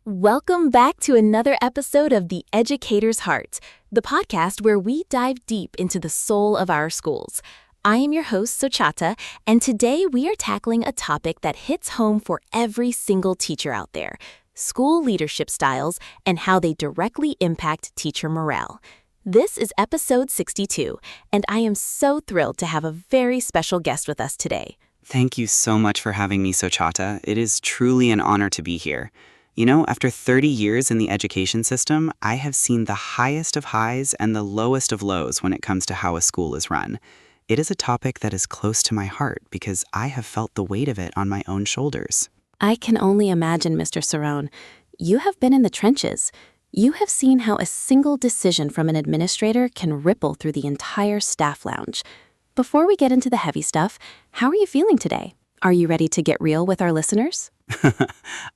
Welcome back to another episode of The Educator's Heart, the podcast where we dive deep into the soul of our schools. I am your host, Sochata, and today we are tackling a topic that hits home for every single teacher out there: school leadership styles and how they directly impact teacher morale. This is episode 62, and I am so thrilled to have a very special guest with us today. Thank you so much for having me, Sochata. It is truly an honor to be here. After 30 years in the education system, I have seen the highest of highs and the lowest of lows when it comes to how a school is run. It is a topic that is close to my heart because I have felt the weight of it on my own shoulders. I can only imagine, Mr. Cerrone. You have been in the trenches. You have seen how a single decision from an administrator can ripple through the entire staff lounge. Before we get into the heavy stuff, how are you feeling today? Are you ready to get real with our listeners?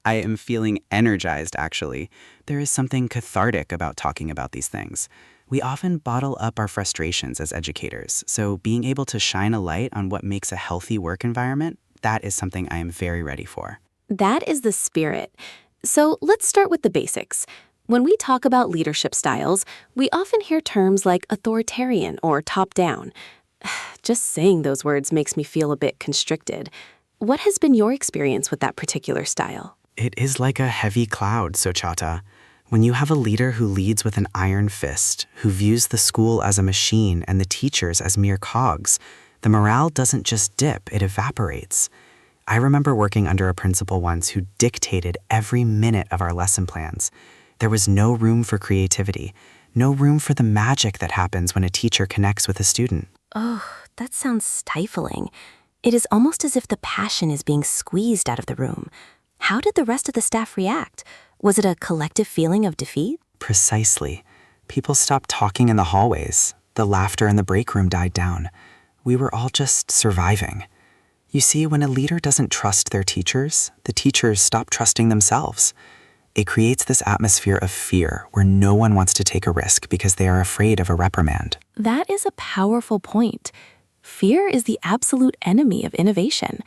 I am feeling energized, actually. There is something cathartic about talking about these things. We often bottle up our frustrations as educators, so being able to shine a light on what makes a healthy work environment, that is something I am very ready for. That is the spirit. So let's start with the basics. When we talk about leadership styles, we often hear terms like authoritarian or top-down. Just saying those words makes me feel a bit constricted. What has been your experience with that particular style? It is like a heavy cloud, Sochata. When you have a leader who leads with an iron fist, who views the school as a machine and the teachers as mere cogs, the morale doesn't just dip, it evaporates. I remember working under a principal once who dictated every minute of our lesson plans. There was no room for creativity, no room for the magic that happens when a teacher connects with a student. Oh, that sounds stifling. It is almost as if the passion is being squeezed out of the room. How did the rest of the staff react? Was it a collective feeling of defeat? Precisely. People stopped talking in the hallways. The laughter in the break room died down. We were all just surviving. You see, when a leader doesn't trust their teachers, the teachers stop trusting themselves. It creates this atmosphere of fear where no one wants to take a risk because they are afraid of a reprimand. That is a powerful point. Fear is the absolute enemy of innovation.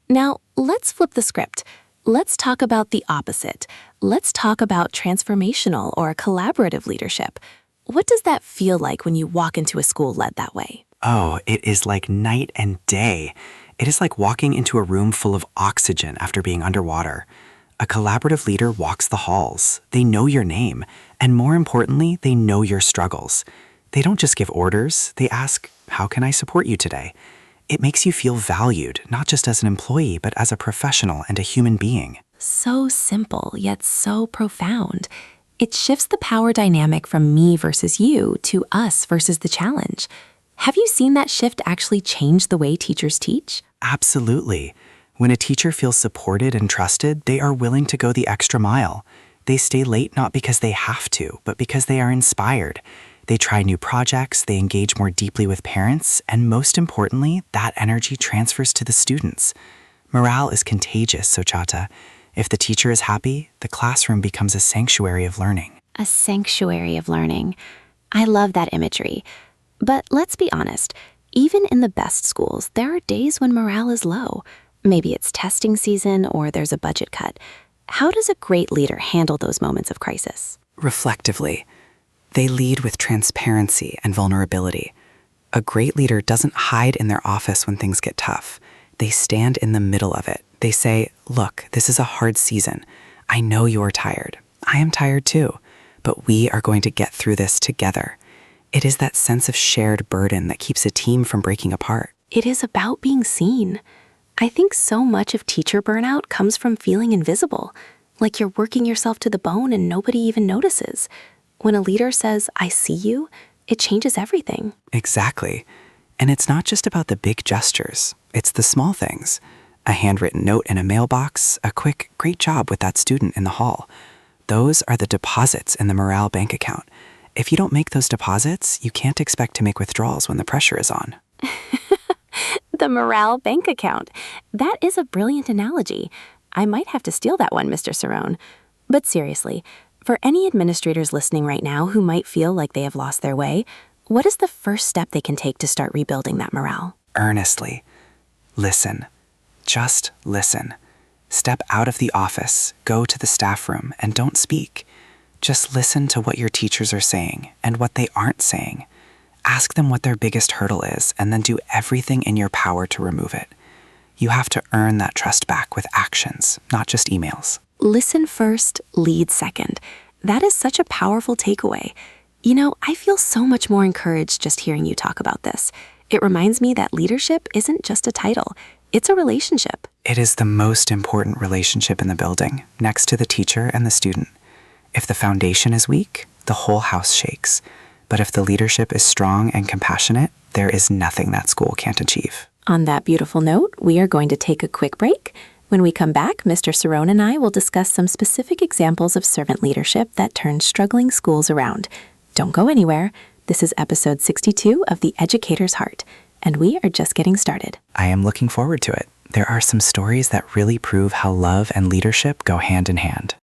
Now, let's flip the script. Let's talk about the opposite. Let's talk about transformational or collaborative leadership. What does that feel like when you walk into a school led that way? Oh, it is like night and day. It is like walking into a room full of oxygen after being underwater. A collaborative leader walks the halls. They know your name, and more importantly, they know your struggles. They don't just give orders, they ask, "How can I support you today?" It makes you feel valued, not just as an employee, but as a professional and a human being. So simple, yet so profound. It shifts the power dynamic from me versus you to us versus the challenge. Have you seen that shift actually change the way teachers teach? Absolutely. When a teacher feels supported and trusted, they are willing to go the extra mile. They stay late not because they have to, but because they are inspired. They try new projects, they engage more deeply with parents, and most importantly, that energy transfers to the students. Morale is contagious, Sochata. If the teacher is happy, the classroom becomes a sanctuary of learning. A sanctuary of learning. I love that imagery. But let's be honest, even in the best schools, there are days when morale is low. Maybe it's testing season or there's a budget cut. How does a great leader handle those moments of crisis? Reflectively, they lead with transparency and vulnerability. A great leader doesn't hide in their office when things get tough. They stand in the middle of it. They say, "Look, this is a hard season. I know you're tired. I am tired too. But we are going to get through this together." It is that sense of shared burden that keeps a team from breaking apart. It is about being seen. I think so much of teacher burnout comes from feeling invisible, like you're working yourself to the bone and nobody even notices. When a leader says, "I see you," it changes everything. Exactly. And it's not just about the big gestures. It's the small things. A handwritten note in a mailbox, a quick, "Great job with that student in the hall." Those are the deposits in the morale bank account. If you don't make those deposits, you can't expect to make withdrawals when the pressure is on. The morale bank account. That is a brilliant analogy. I might have to steal that one, Mr. Cerrone. But seriously, for any administrators listening right now who might feel like they have lost their way, what is the first step they can take to start rebuilding that morale? Earnestly. Listen. Just listen. Step out of the office, go to the staff room, and don't speak. Just listen to what your teachers are saying and what they aren't saying. Ask them what their biggest hurdle is, and then do everything in your power to remove it. You have to earn that trust back with actions, not just emails. Listen first, lead second. That is such a powerful takeaway. You know, I feel so much more encouraged just hearing you talk about this. It reminds me that leadership isn't just a title, it's a relationship. It is the most important relationship in the building, next to the teacher and the student. If the foundation is weak, the whole house shakes. But if the leadership is strong and compassionate, there is nothing that school can't achieve. On that beautiful note, we are going to take a quick break. When we come back, Mr. Cerrone and I will discuss some specific examples of servant leadership that turn struggling schools around. Don't go anywhere. This is episode 62 of The Educator's Heart, and we are just getting started. I am looking forward to it. There are some stories that really prove how love and leadership go hand in hand.